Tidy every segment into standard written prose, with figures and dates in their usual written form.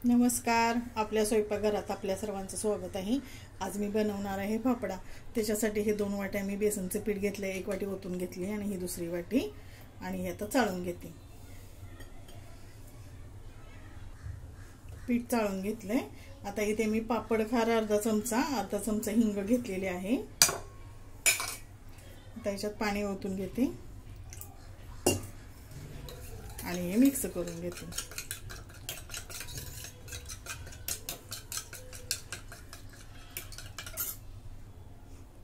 नमस्कार. आपल्या स्वयंपाकघरात आपल्या सर्वांचं स्वागत आहे. आज मी बनवणार आहे फाफडा. त्याच्यासाठी हे 2 वाट्या मी बेसनचे पीठ घेतले, 1 वाटी ओतून घेतली आणि ही दुसरी वाटी, आणि हे आता चाळून घेते. पीठ चाळून घेतले. आता इथे मी पापड खार अर्धा चमचा हिंग घेतलेले आहे. आता याच्यात पाणी ओतून घेते आणि हे मिक्स करून घेते.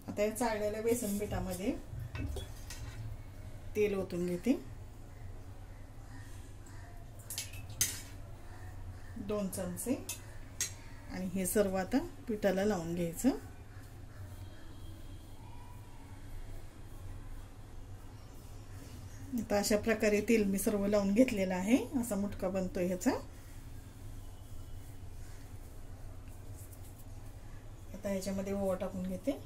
आता या चाळलेल्या बेसन पिठामध्ये तेल ओतून घेते. 2 चमचे आणि हे सर्व आता पिठाला लावून घ्यायचं. आता अशा प्रकारे तेल मी सर्व लावून घेतलेलं आहे. असा मुटका बनतोय ह्याचा. आता ह्याच्यामध्ये ओवा टाकून घेते.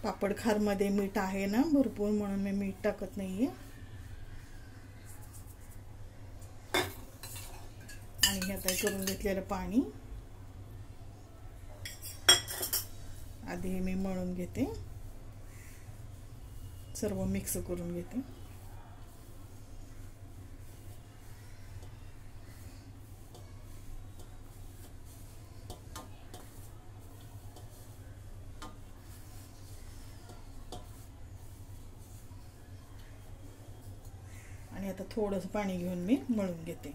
पापड खार मध्ये मीठ आहे ना भरपूर, म्हणून मी मीठ टाकत नाहीये. आणि हे आता करून घेतलेलं पाणी आधी हे मी मळून घेते. सर्व मिक्स करून घेते. आणि आता थोडंसं पाणी घेऊन मी मळून घेते.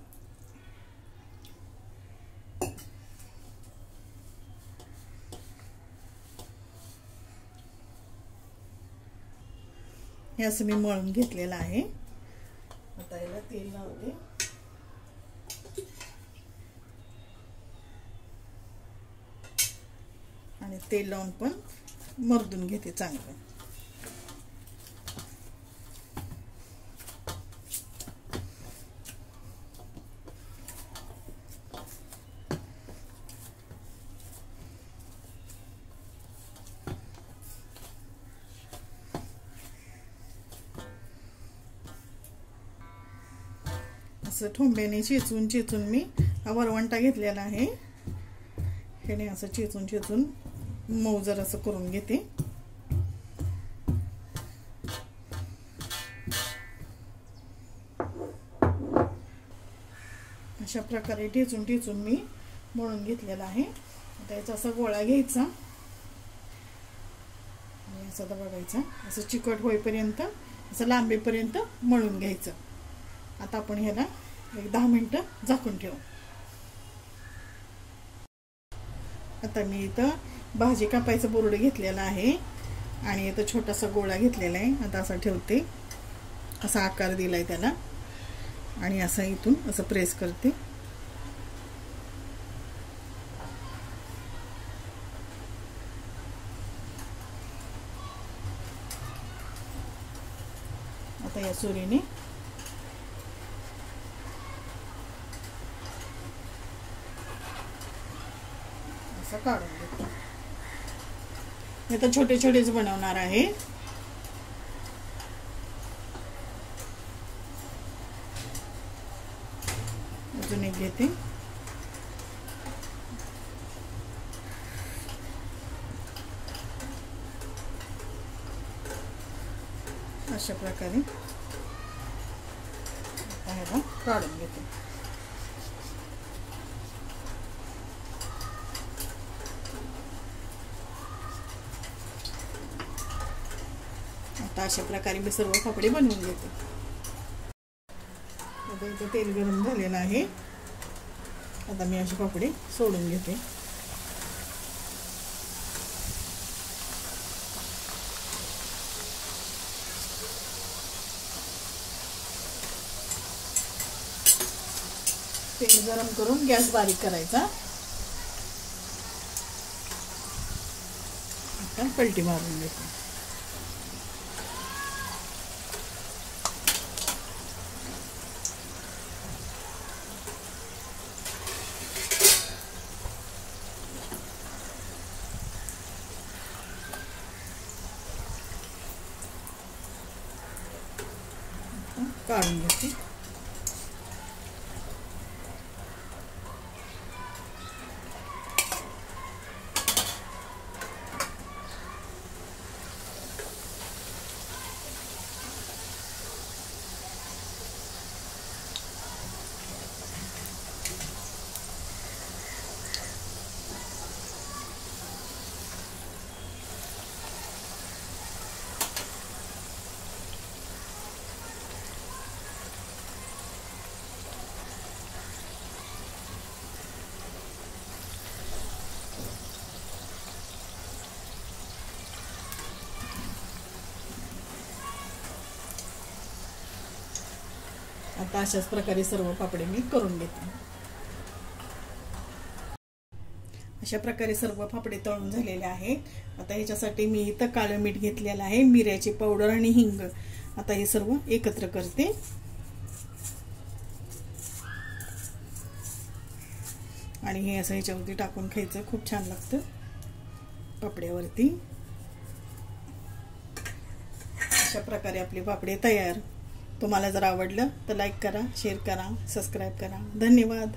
हे असं मी मळून घेतलेलं आहे. आता याला तेल लावते आणि तेल लावून पण मर्दून घेते चांगलं. असं ठोंब्याने चेचून मी हा वरवंटा घेतलेला आहे. ह्याने असं चेचून मऊ जर असं करून घेते. अशा प्रकारे ठेचून मी मळून घेतलेला आहे. आता याचा असा गोळा घ्यायचा आणि असा दबावायचा. असं चिकट होईपर्यंत, असं लांबीपर्यंत मळून घ्यायचं. आता आपण ह्याला एक 10 मिनिटं झाकून ठेवू. आता मी इथं भाजी कापायचं बोर्ड घेतलेला आहे आणि इथं छोटासा गोळा घेतलेला आहे. आता असं ठेवते, असा आकार दिलाय त्याला आणि असं इथून असं प्रेस करते. आता या सुरीने काढून घेते. हे तर छोटे छोटेच बनवणार आहे. अजून एक घेते. अशा प्रकारे ह्याला काढून घेते. आता अशा प्रकारे मी सर्व पापडी बनवून घेते. आता इथे तेल गरम झालेलं आहे. आता मी अशी पापडी सोडून घेते. तेल गरम करून गॅस बारीक करायचा. आता पलटी मारून घेते. काढून घेते. आता अशाच प्रकारे सर्व पापडे मी करून घेते। अशा प्रकारे सर्व पापडे तळून झालेले आहेत। आता ह्याच्यासाठी मी इथं काळं मीठ घेतलेलं आहे, मिऱ्याची पावडर आणि हिंग। आता हे सर्व एकत्र करते आणि हे असं ह्याच्यावरती टाकून खायचं, खूप छान लागतं पापड्यावरती। अशा प्रकारे आपले पापडे तयार। तुम्हाला जर आवडलं तर लाईक करा, शेअर करा, सबस्क्राइब करा। धन्यवाद।